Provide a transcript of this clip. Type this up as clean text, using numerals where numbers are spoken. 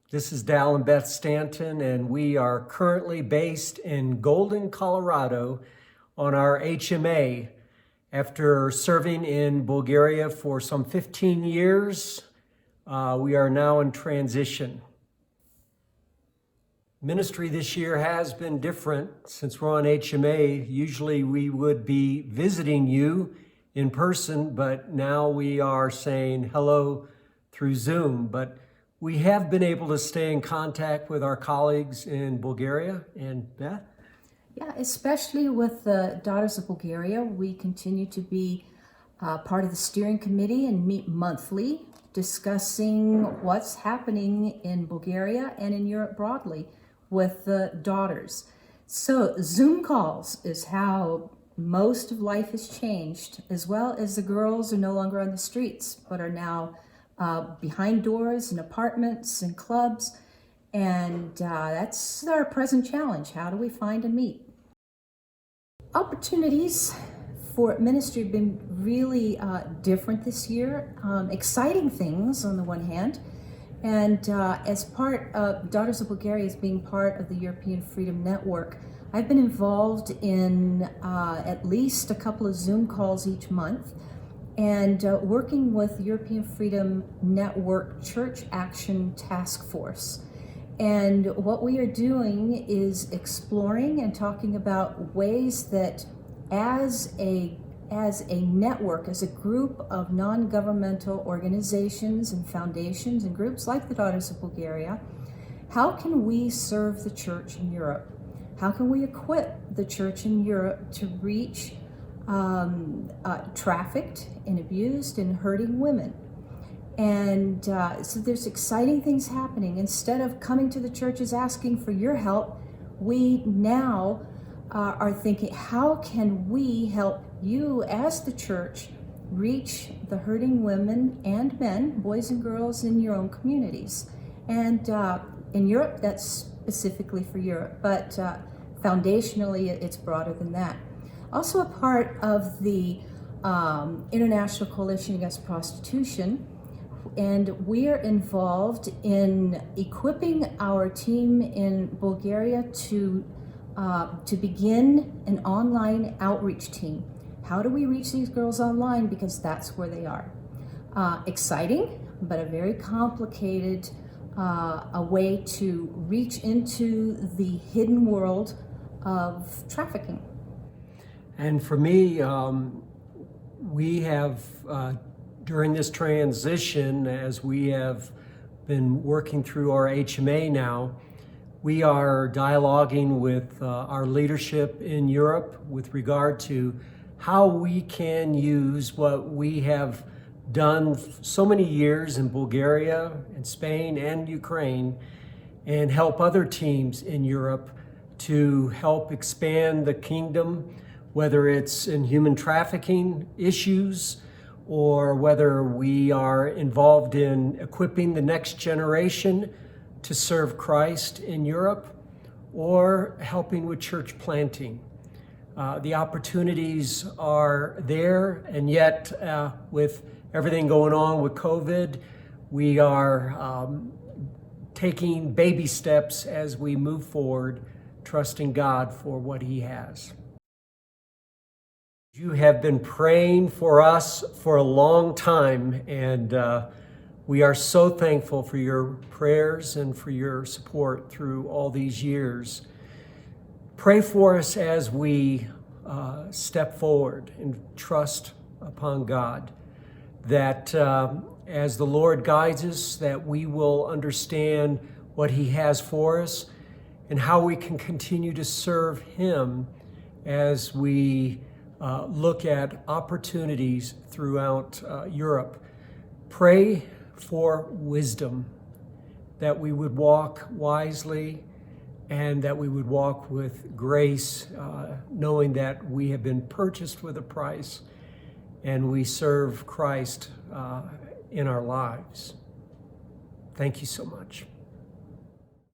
This is Dal and Beth Stanton, and we are currently based in Golden, Colorado on our HMA. After serving in Bulgaria for some 15 years, we are now in transition. Ministry this year has been different since we're on HMA. Usually we would be visiting you in person, but now we are saying hello through Zoom. But we have been able to stay in contact with our colleagues in Bulgaria. And Beth? Yeah, especially with the Daughters of Bulgaria, we continue to be part of the steering committee and meet monthly, discussing what's happening in Bulgaria and in Europe broadly with the daughters. So Zoom calls is how most of life has changed, as well as the girls are no longer on the streets, but are now behind doors in apartments and clubs. And that's our present challenge. How do we find and meet? Opportunities for ministry have been really different this year. Exciting things on the one hand. And as part of Daughters of Bulgaria, as being part of the European Freedom Network, I've been involved in at least a couple of Zoom calls each month and working with European Freedom Network Church Action Task Force. And what we are doing is exploring and talking about ways that as a network, as a group of non-governmental organizations and foundations and groups like the Daughters of Bulgaria, how can we serve the church in Europe? How can we equip the church in Europe to reach trafficked and abused and hurting women? And so there's exciting things happening. Instead of coming to the churches asking for your help, we now are thinking, how can we help you as the church reach the hurting women and men, boys and girls in your own communities? And in Europe, that's specifically for Europe, but foundationally, it's broader than that. Also a part of the International Coalition Against Prostitution, and we are involved in equipping our team in Bulgaria to begin an online outreach team. How do we reach these girls online? Because that's where they are. Exciting, but a very complicated a way to reach into the hidden world of trafficking. And for me, we have, during this transition, as we have been working through our HMA now, we are dialoguing with our leadership in Europe with regard to how we can use what we have done so many years in Bulgaria and Spain and Ukraine and help other teams in Europe to help expand the kingdom, whether it's in human trafficking issues or whether we are involved in equipping the next generation to serve Christ in Europe or helping with church planting. The opportunities are there, and yet with everything going on with COVID, we are taking baby steps as we move forward, trusting God for what He has. You have been praying for us for a long time, and we are so thankful for your prayers and for your support through all these years. Pray for us as we step forward and trust upon God, that as the Lord guides us, that we will understand what He has for us and how we can continue to serve Him as we look at opportunities throughout Europe. Pray for wisdom, that we would walk wisely and that we would walk with grace, knowing that we have been purchased with a price and we serve Christ in our lives. Thank you so much.